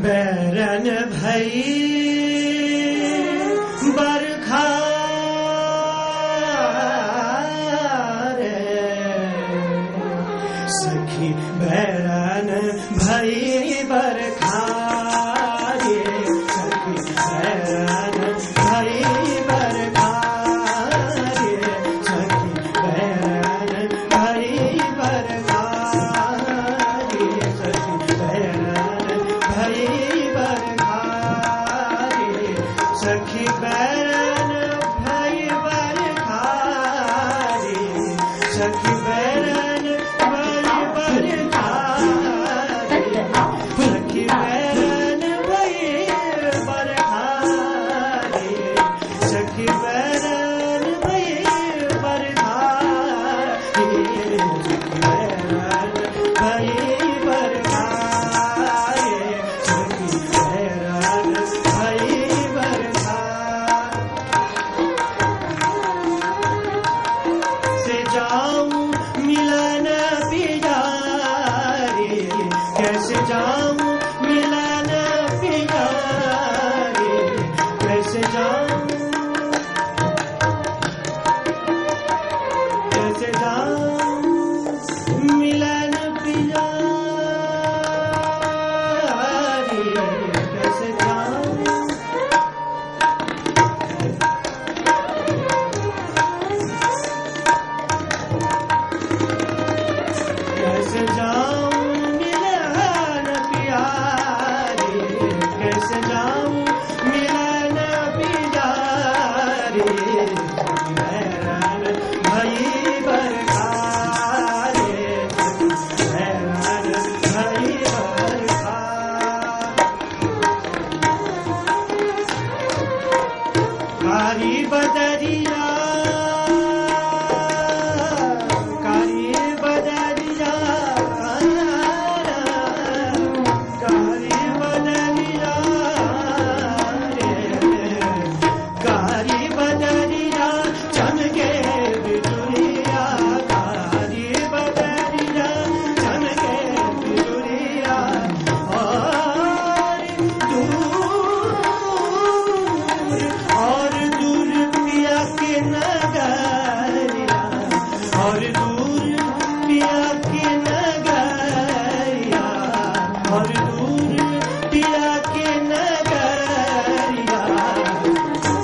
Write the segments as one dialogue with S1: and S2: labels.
S1: बैरन भई बरखा रे सखी बैरन भई बरखा रे सखी बैरन भई बरखा रे सखी बैरन भई बरखा रे सखी बैरन भई बरखा रे सखी बैरन भई बरखा रे सखी बैरन भई बरखा रे सखी बैरन भई बरखा रे सखी बैरन भई बरखा रे सखी बैरन भई बरखा रे सखी बैरन भई बरखा से जाऊं मिलन पियारे कैसे जाऊं मिलन पियारे कैसे जाऊं मिलन पियारे कैसे जाऊं कैसे जाऊं मिलन प्यारे कैसे जाऊं मिलन प्यारे बैरन भई बरखा रे बैरन भई बरखा कारी बदरिया कारी बदरिया कारी बदरिया रे कारी बदरिया चमके बिजुरिया कारी बदरिया चमके बिजुरिया और दूर पिया के नगरिया और दूर पिया के नगरिया और दूर पिया के नगरिया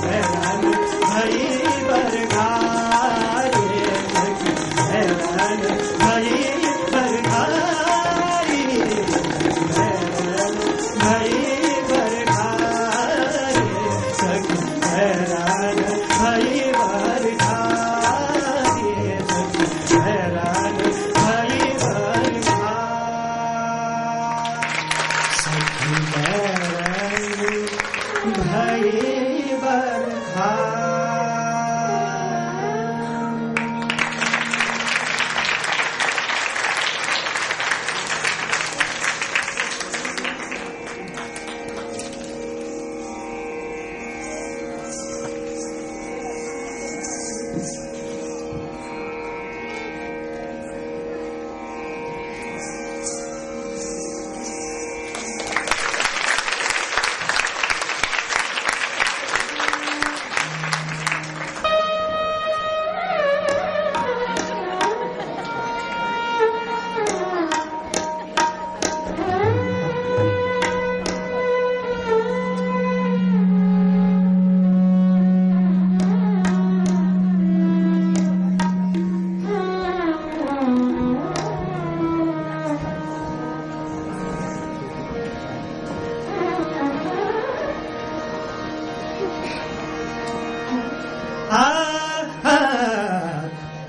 S1: बैरन भई बरखा रे सखी बैरन भई बरखा रे बैरन भई बरखा रे सखी बैरन भई बरखा रे सखी बैरन भई बरखा सखी बैरन भई बरखा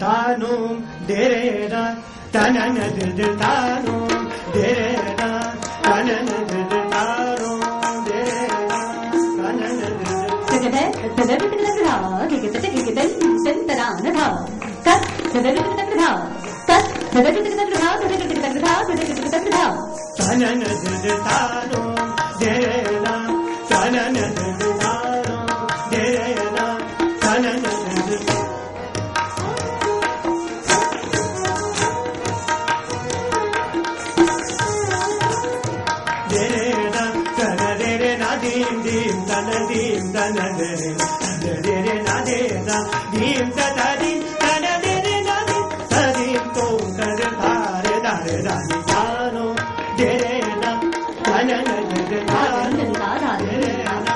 S1: तानो देरेरा तनन दिल तानो देरेरा तनन दिल तानो देरेरा तनन तनन दिल तानो देरेरा तनन दिल तानो देरेरा तनन दिल देरेरा dim ta ta dim ta na de re na dim ta dim tom ta re da re da re da ni ta no de re na ta na na de re ta de re na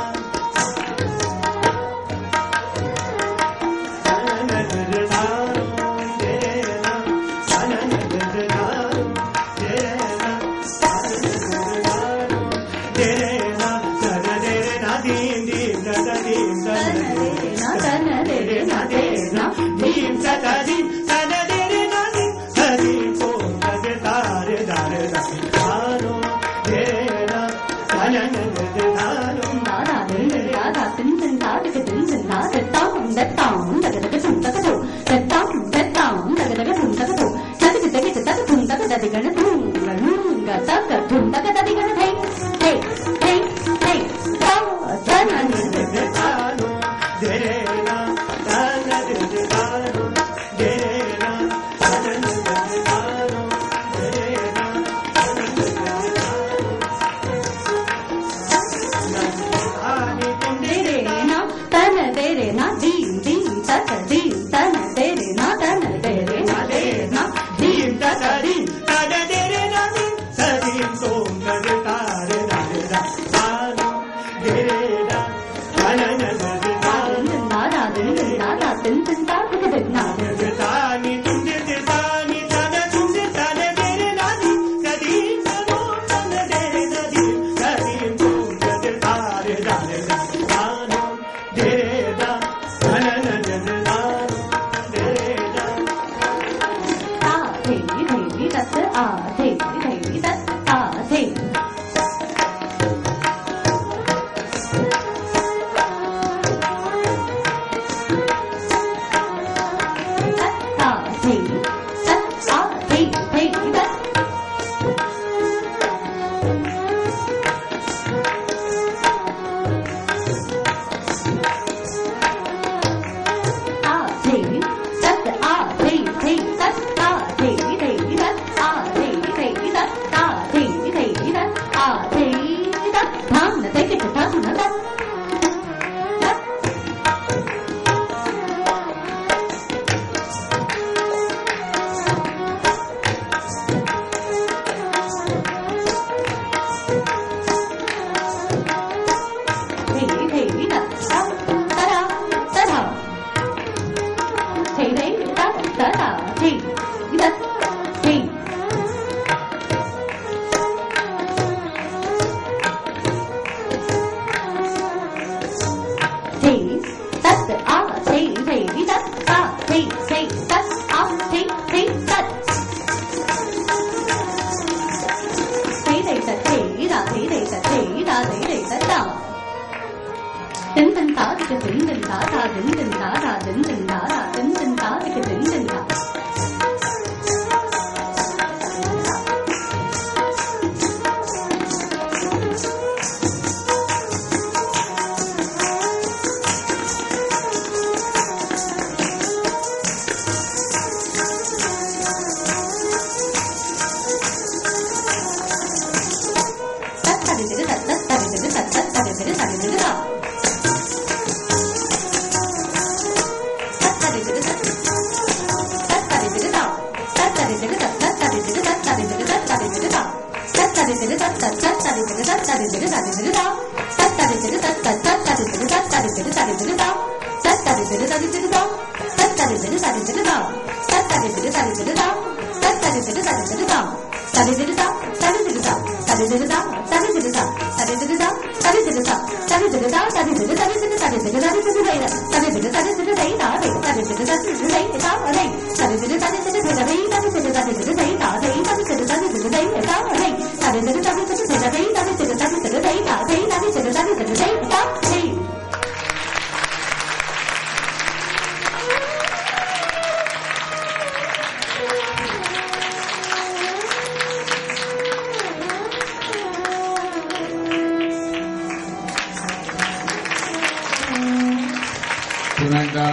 S2: पुन्हा एकदा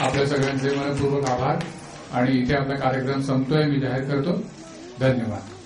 S2: आपल्या सगळ्यांचे मनपूर्वक आभार आणि इथे आपला कार्यक्रम संपतोय मी जाहीर करतो. धन्यवाद.